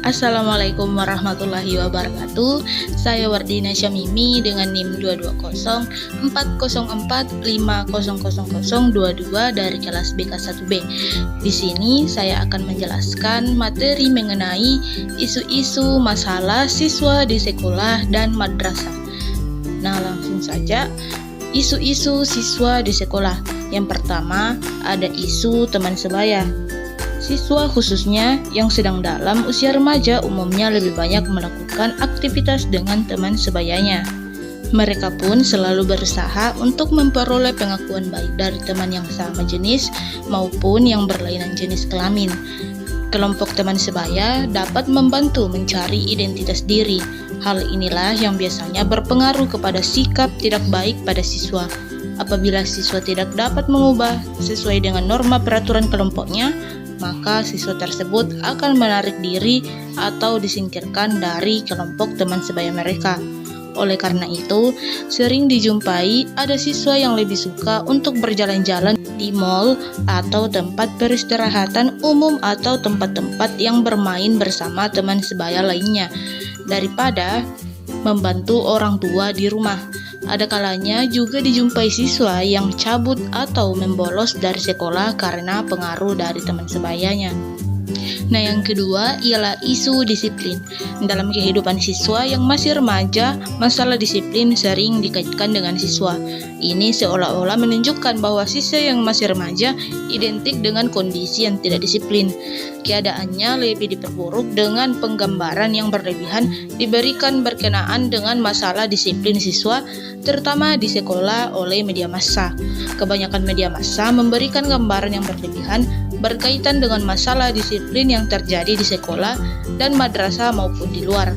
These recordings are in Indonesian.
Assalamualaikum warahmatullahi wabarakatuh. Saya Wardina Syamimi dengan NIM 2204045000022 dari kelas BK1B. Di sini saya akan menjelaskan materi mengenai isu-isu masalah siswa di sekolah dan madrasah. Nah, langsung saja. Isu-isu siswa di sekolah. Yang pertama, ada isu teman sebaya. Siswa khususnya yang sedang dalam usia remaja umumnya lebih banyak melakukan aktivitas dengan teman sebayanya. Mereka pun selalu berusaha untuk memperoleh pengakuan baik dari teman yang sama jenis maupun yang berlainan jenis kelamin. Kelompok teman sebaya dapat membantu mencari identitas diri. Hal inilah yang biasanya berpengaruh kepada sikap tidak baik pada siswa. Apabila siswa tidak dapat mengubah sesuai dengan norma peraturan kelompoknya, maka siswa tersebut akan menarik diri atau disingkirkan dari kelompok teman sebaya mereka. Oleh karena itu, sering dijumpai ada siswa yang lebih suka untuk berjalan-jalan di mal atau tempat peristirahatan umum atau tempat-tempat yang bermain bersama teman sebaya lainnya, daripada membantu orang tua di rumah. Ada kalanya juga dijumpai siswa yang cabut atau membolos dari sekolah karena pengaruh dari teman sebayanya. Nah, yang kedua ialah isu disiplin. Dalam kehidupan siswa yang masih remaja, masalah disiplin sering dikaitkan dengan siswa. Ini seolah-olah menunjukkan bahwa siswa yang masih remaja identik dengan kondisi yang tidak disiplin. Keadaannya lebih diperburuk dengan penggambaran yang berlebihan diberikan berkenaan dengan masalah disiplin siswa, terutama di sekolah oleh media massa. Kebanyakan media massa memberikan gambaran yang berlebihan berkaitan dengan masalah disiplin yang terjadi di sekolah dan madrasah maupun di luar.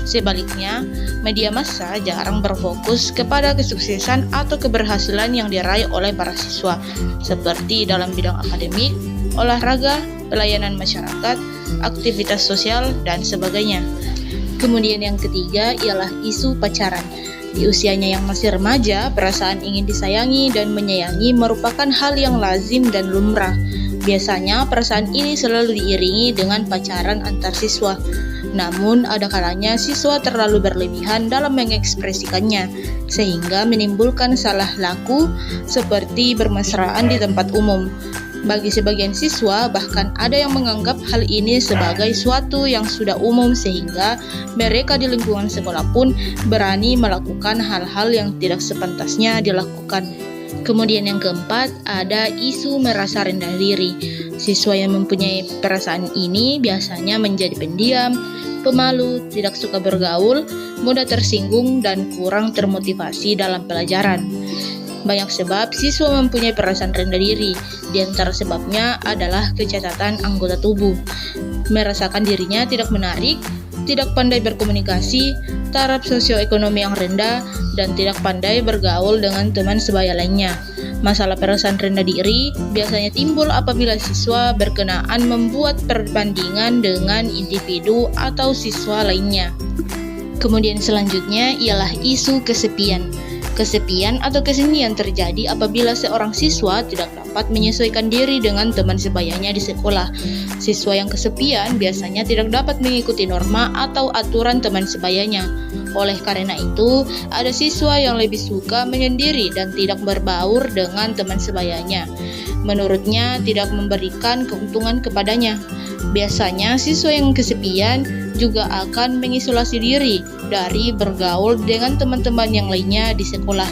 Sebaliknya, media massa jarang berfokus kepada kesuksesan atau keberhasilan yang diraih oleh para siswa, seperti dalam bidang akademik, olahraga, pelayanan masyarakat, aktivitas sosial, dan sebagainya. Kemudian yang ketiga ialah isu pacaran. Di usianya yang masih remaja, perasaan ingin disayangi dan menyayangi merupakan hal yang lazim dan lumrah. Biasanya perasaan ini selalu diiringi dengan pacaran antar siswa. Namun ada kalanya siswa terlalu berlebihan dalam mengekspresikannya, sehingga menimbulkan salah laku seperti bermesraan di tempat umum. Bagi sebagian siswa, bahkan ada yang menganggap hal ini sebagai suatu yang sudah umum sehingga mereka di lingkungan sekolah pun berani melakukan hal-hal yang tidak sepantasnya dilakukan. Kemudian yang keempat, ada isu merasa rendah diri. Siswa yang mempunyai perasaan ini biasanya menjadi pendiam, pemalu, tidak suka bergaul, mudah tersinggung, dan kurang termotivasi dalam pelajaran. Banyak sebab siswa mempunyai perasaan rendah diri. Di antara sebabnya adalah kecacatan anggota tubuh, merasakan dirinya tidak menarik, tidak pandai berkomunikasi, taraf sosioekonomi yang rendah, dan tidak pandai bergaul dengan teman sebaya lainnya. Masalah perasaan rendah diri biasanya timbul apabila siswa berkenaan membuat perbandingan dengan individu atau siswa lainnya. Kemudian selanjutnya ialah isu kesepian. Kesepian atau kesunyian terjadi apabila seorang siswa tidak dapat menyesuaikan diri dengan teman sebayanya di sekolah. Siswa yang kesepian biasanya tidak dapat mengikuti norma atau aturan teman sebayanya. Oleh karena itu, ada siswa yang lebih suka menyendiri dan tidak berbaur dengan teman sebayanya. Menurutnya, tidak memberikan keuntungan kepadanya. Biasanya, siswa yang kesepian juga akan mengisolasi diri dari bergaul dengan teman-teman yang lainnya di sekolah.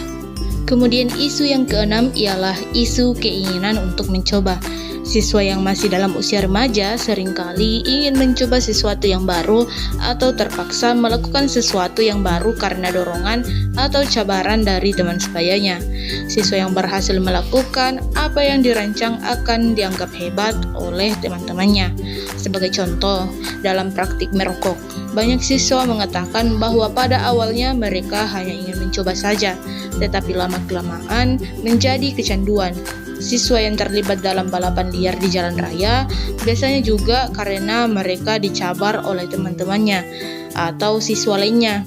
Kemudian isu yang keenam ialah isu keinginan untuk mencoba. Siswa yang masih dalam usia remaja seringkali ingin mencoba sesuatu yang baru atau terpaksa melakukan sesuatu yang baru karena dorongan atau cabaran dari teman sebayanya. Siswa yang berhasil melakukan apa yang dirancang akan dianggap hebat oleh teman-temannya. Sebagai contoh, dalam praktik merokok, banyak siswa mengatakan bahwa pada awalnya mereka hanya ingin mencoba saja, tetapi lama-kelamaan menjadi kecanduan. Siswa yang terlibat dalam balapan liar di jalan raya biasanya juga karena mereka dicabar oleh teman-temannya atau siswa lainnya.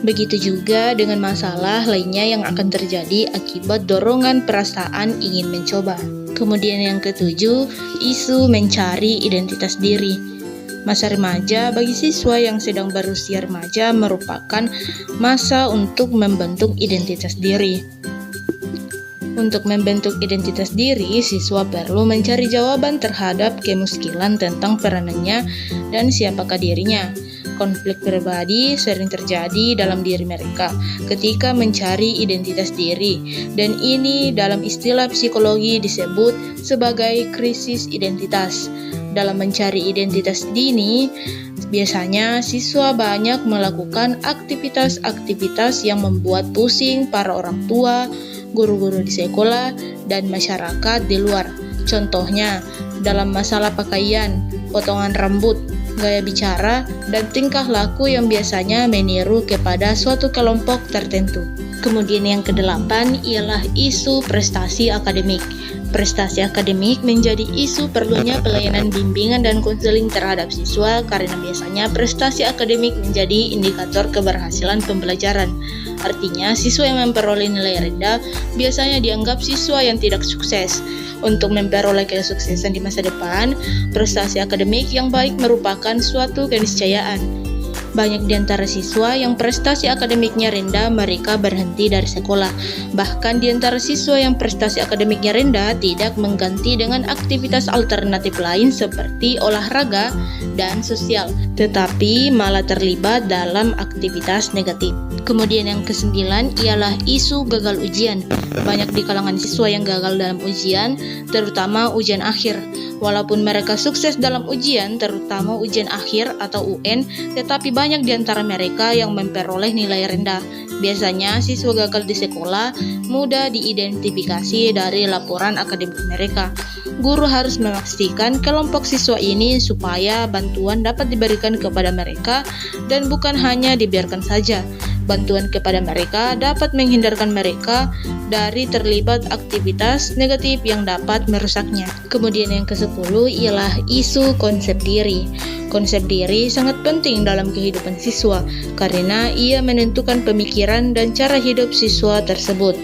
Begitu juga dengan masalah lainnya yang akan terjadi akibat dorongan perasaan ingin mencoba. Kemudian yang ketujuh, isu mencari identitas diri. Masa remaja bagi siswa yang sedang berusia remaja merupakan masa untuk membentuk identitas diri. Untuk membentuk identitas diri, siswa perlu mencari jawaban terhadap kemuskilan tentang peranannya dan siapakah dirinya. Konflik pribadi sering terjadi dalam diri mereka ketika mencari identitas diri, dan ini dalam istilah psikologi disebut sebagai krisis identitas. Dalam mencari identitas dini, biasanya siswa banyak melakukan aktivitas-aktivitas yang membuat pusing para orang tua, guru-guru di sekolah, dan masyarakat di luar. Contohnya, dalam masalah pakaian, potongan rambut, gaya bicara, dan tingkah laku yang biasanya meniru kepada suatu kelompok tertentu. Kemudian yang kedelapan ialah isu prestasi akademik. Prestasi akademik menjadi isu perlunya pelayanan bimbingan dan konseling terhadap siswa karena biasanya prestasi akademik menjadi indikator keberhasilan pembelajaran. Artinya, siswa yang memperoleh nilai rendah biasanya dianggap siswa yang tidak sukses. Untuk memperoleh kesuksesan di masa depan, prestasi akademik yang baik merupakan suatu keniscayaan. Banyak di antara siswa yang prestasi akademiknya rendah, mereka berhenti dari sekolah. Bahkan di antara siswa yang prestasi akademiknya rendah tidak mengganti dengan aktivitas alternatif lain seperti olahraga dan sosial, tetapi malah terlibat dalam aktivitas negatif. Kemudian yang kesembilan ialah isu gagal ujian. Banyak di kalangan siswa yang gagal dalam ujian, terutama ujian akhir. Walaupun mereka sukses dalam ujian, terutama ujian akhir atau UN, tetapi banyak di antara mereka yang memperoleh nilai rendah. Biasanya siswa gagal di sekolah mudah diidentifikasi dari laporan akademik mereka. Guru harus memastikan kelompok siswa ini supaya bantuan dapat diberikan kepada mereka dan bukan hanya dibiarkan saja. Bantuan kepada mereka dapat menghindarkan mereka dari terlibat aktivitas negatif yang dapat merusaknya. Kemudian yang ke-10 ialah isu konsep diri. Konsep diri sangat penting dalam kehidupan siswa karena ia menentukan pemikiran dan cara hidup siswa tersebut.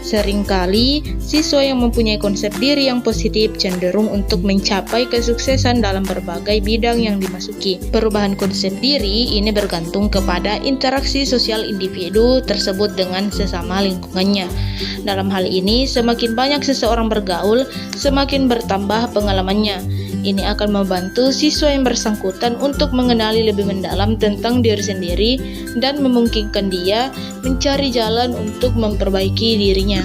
Seringkali, siswa yang mempunyai konsep diri yang positif cenderung untuk mencapai kesuksesan dalam berbagai bidang yang dimasuki. Perubahan konsep diri ini bergantung kepada interaksi sosial individu tersebut dengan sesama lingkungannya. Dalam hal ini, semakin banyak seseorang bergaul, semakin bertambah pengalamannya. Ini akan membantu siswa yang bersangkutan untuk mengenali lebih mendalam tentang diri sendiri dan memungkinkan dia mencari jalan untuk memperbaiki dirinya.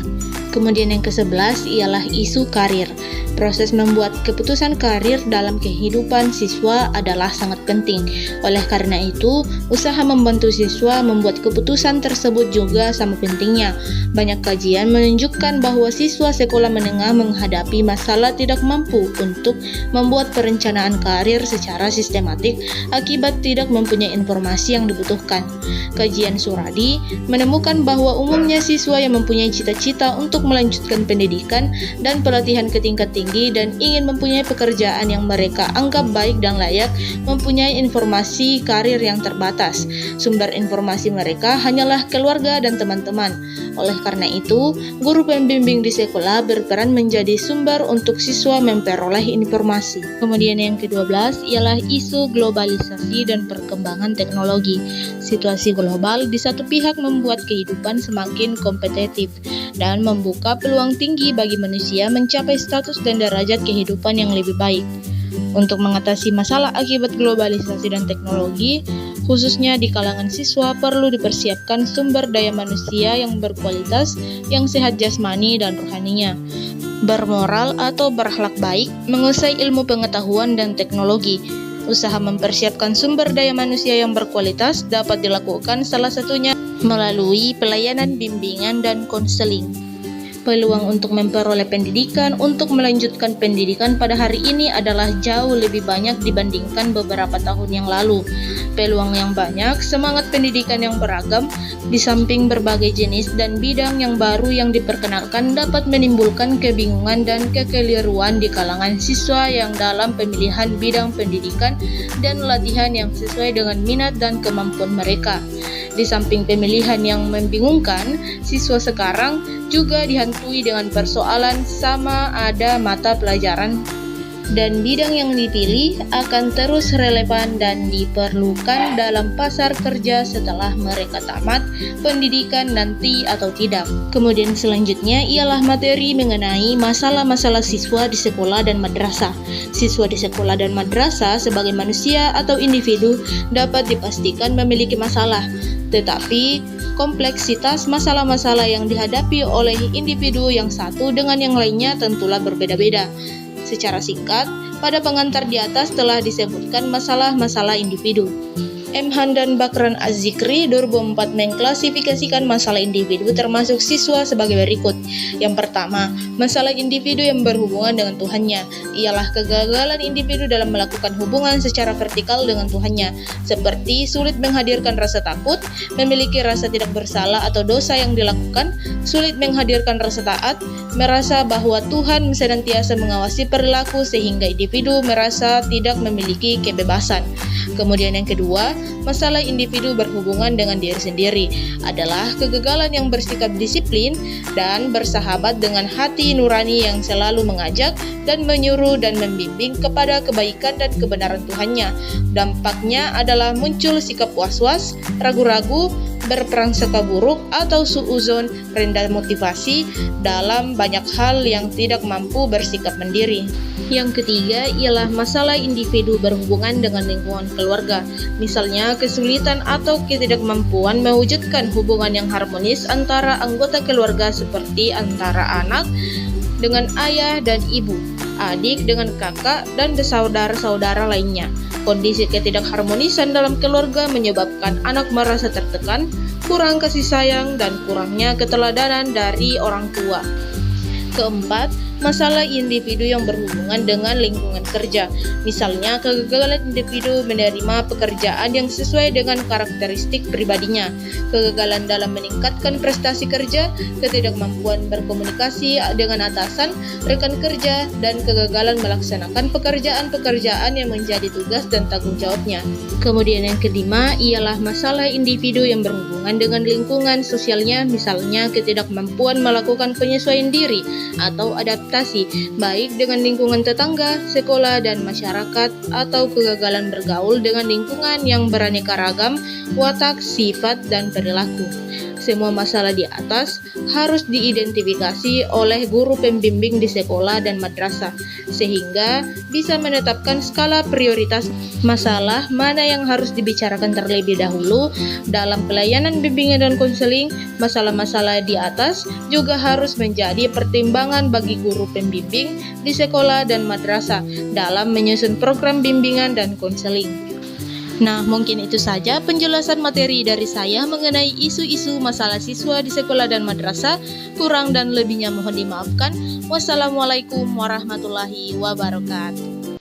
Kemudian yang ke-11 ialah isu karir. Proses membuat keputusan karir dalam kehidupan siswa adalah sangat penting. Oleh karena itu, usaha membantu siswa membuat keputusan tersebut juga sama pentingnya. Banyak kajian menunjukkan bahwa siswa sekolah menengah menghadapi masalah tidak mampu untuk membuat perencanaan karir secara sistematik akibat tidak mempunyai informasi yang dibutuhkan. Kajian Suradi menemukan bahwa umumnya siswa yang mempunyai cita-cita untuk melanjutkan pendidikan dan pelatihan ke tingkat tinggi dan ingin mempunyai pekerjaan yang mereka anggap baik dan layak mempunyai informasi karir yang terbatas. Sumber informasi mereka hanyalah keluarga dan teman-teman. Oleh karena itu, guru pembimbing di sekolah berperan menjadi sumber untuk siswa memperoleh informasi. Kemudian yang ke-12 ialah isu globalisasi dan perkembangan teknologi. Situasi global di satu pihak membuat kehidupan semakin kompetitif dan membuka peluang tinggi bagi manusia mencapai status dan derajat kehidupan yang lebih baik. Untuk mengatasi masalah akibat globalisasi dan teknologi, khususnya di kalangan siswa, perlu dipersiapkan sumber daya manusia yang berkualitas, yang sehat jasmani dan rohaninya, bermoral atau berakhlak baik, menguasai ilmu pengetahuan dan teknologi. Usaha mempersiapkan sumber daya manusia yang berkualitas dapat dilakukan salah satunya melalui pelayanan bimbingan dan konseling. Peluang untuk memperoleh pendidikan untuk melanjutkan pendidikan pada hari ini adalah jauh lebih banyak dibandingkan beberapa tahun yang lalu. Peluang yang banyak, semangat pendidikan yang beragam, di samping berbagai jenis dan bidang yang baru yang diperkenalkan dapat menimbulkan kebingungan dan kekeliruan di kalangan siswa yang dalam pemilihan bidang pendidikan dan latihan yang sesuai dengan minat dan kemampuan mereka. Di samping pemilihan yang membingungkan, siswa sekarang juga dihantui dengan persoalan sama ada mata pelajaran dan bidang yang dipilih akan terus relevan dan diperlukan dalam pasar kerja setelah mereka tamat pendidikan nanti atau tidak. Kemudian selanjutnya ialah materi mengenai masalah-masalah siswa di sekolah dan madrasah. Siswa di sekolah dan madrasah sebagai manusia atau individu dapat dipastikan memiliki masalah, tetapi kompleksitas masalah-masalah yang dihadapi oleh individu yang satu dengan yang lainnya tentulah berbeda-beda. Secara singkat, pada pengantar di atas telah disebutkan masalah-masalah individu. M. Han dan Bakran Az-Zikri 2004 mengklasifikasikan masalah individu termasuk siswa sebagai berikut. Yang pertama, masalah individu yang berhubungan dengan Tuhannya ialah kegagalan individu dalam melakukan hubungan secara vertikal dengan Tuhannya, seperti sulit menghadirkan rasa takut, memiliki rasa tidak bersalah atau dosa yang dilakukan, sulit menghadirkan rasa taat, merasa bahwa Tuhan senantiasa mengawasi perilaku sehingga individu merasa tidak memiliki kebebasan. Kemudian yang kedua, masalah individu berhubungan dengan diri sendiri adalah kegagalan yang bersikap disiplin dan bersahabat dengan hati nurani yang selalu mengajak dan menyuruh dan membimbing kepada kebaikan dan kebenaran Tuhannya. Dampaknya adalah muncul sikap was-was, ragu-ragu, berprasangka buruk atau suuzon, rendah motivasi dalam banyak hal yang tidak mampu bersikap mandiri. Yang ketiga ialah masalah individu berhubungan dengan lingkungan keluarga, misalnya kesulitan atau ketidakmampuan mewujudkan hubungan yang harmonis antara anggota keluarga seperti antara anak dengan ayah dan ibu, adik dengan kakak, dan saudara-saudara lainnya. Kondisi ketidakharmonisan dalam keluarga menyebabkan anak merasa tertekan, kurang kasih sayang, dan kurangnya keteladanan dari orang tua. Keempat, masalah individu yang berhubungan dengan lingkungan kerja, misalnya kegagalan individu menerima pekerjaan yang sesuai dengan karakteristik pribadinya, kegagalan dalam meningkatkan prestasi kerja, ketidakmampuan berkomunikasi dengan atasan, rekan kerja, dan kegagalan melaksanakan pekerjaan-pekerjaan yang menjadi tugas dan tanggung jawabnya. Kemudian yang kelima ialah masalah individu yang berhubungan dengan lingkungan sosialnya, misalnya ketidakmampuan melakukan penyesuaian diri atau adaptasi, baik dengan lingkungan tetangga, sekolah, dan masyarakat, atau kegagalan bergaul dengan lingkungan yang beraneka ragam, watak, sifat, dan perilaku. Semua masalah di atas harus diidentifikasi oleh guru pembimbing di sekolah dan madrasah, sehingga bisa menetapkan skala prioritas masalah mana yang harus dibicarakan terlebih dahulu dalam pelayanan bimbingan dan konseling. Masalah-masalah di atas juga harus menjadi pertimbangan bagi guru pembimbing di sekolah dan madrasah dalam menyusun program bimbingan dan konseling. Nah, mungkin itu saja penjelasan materi dari saya mengenai isu-isu masalah siswa di sekolah dan madrasah. Kurang dan lebihnya mohon dimaafkan. Wassalamualaikum warahmatullahi wabarakatuh.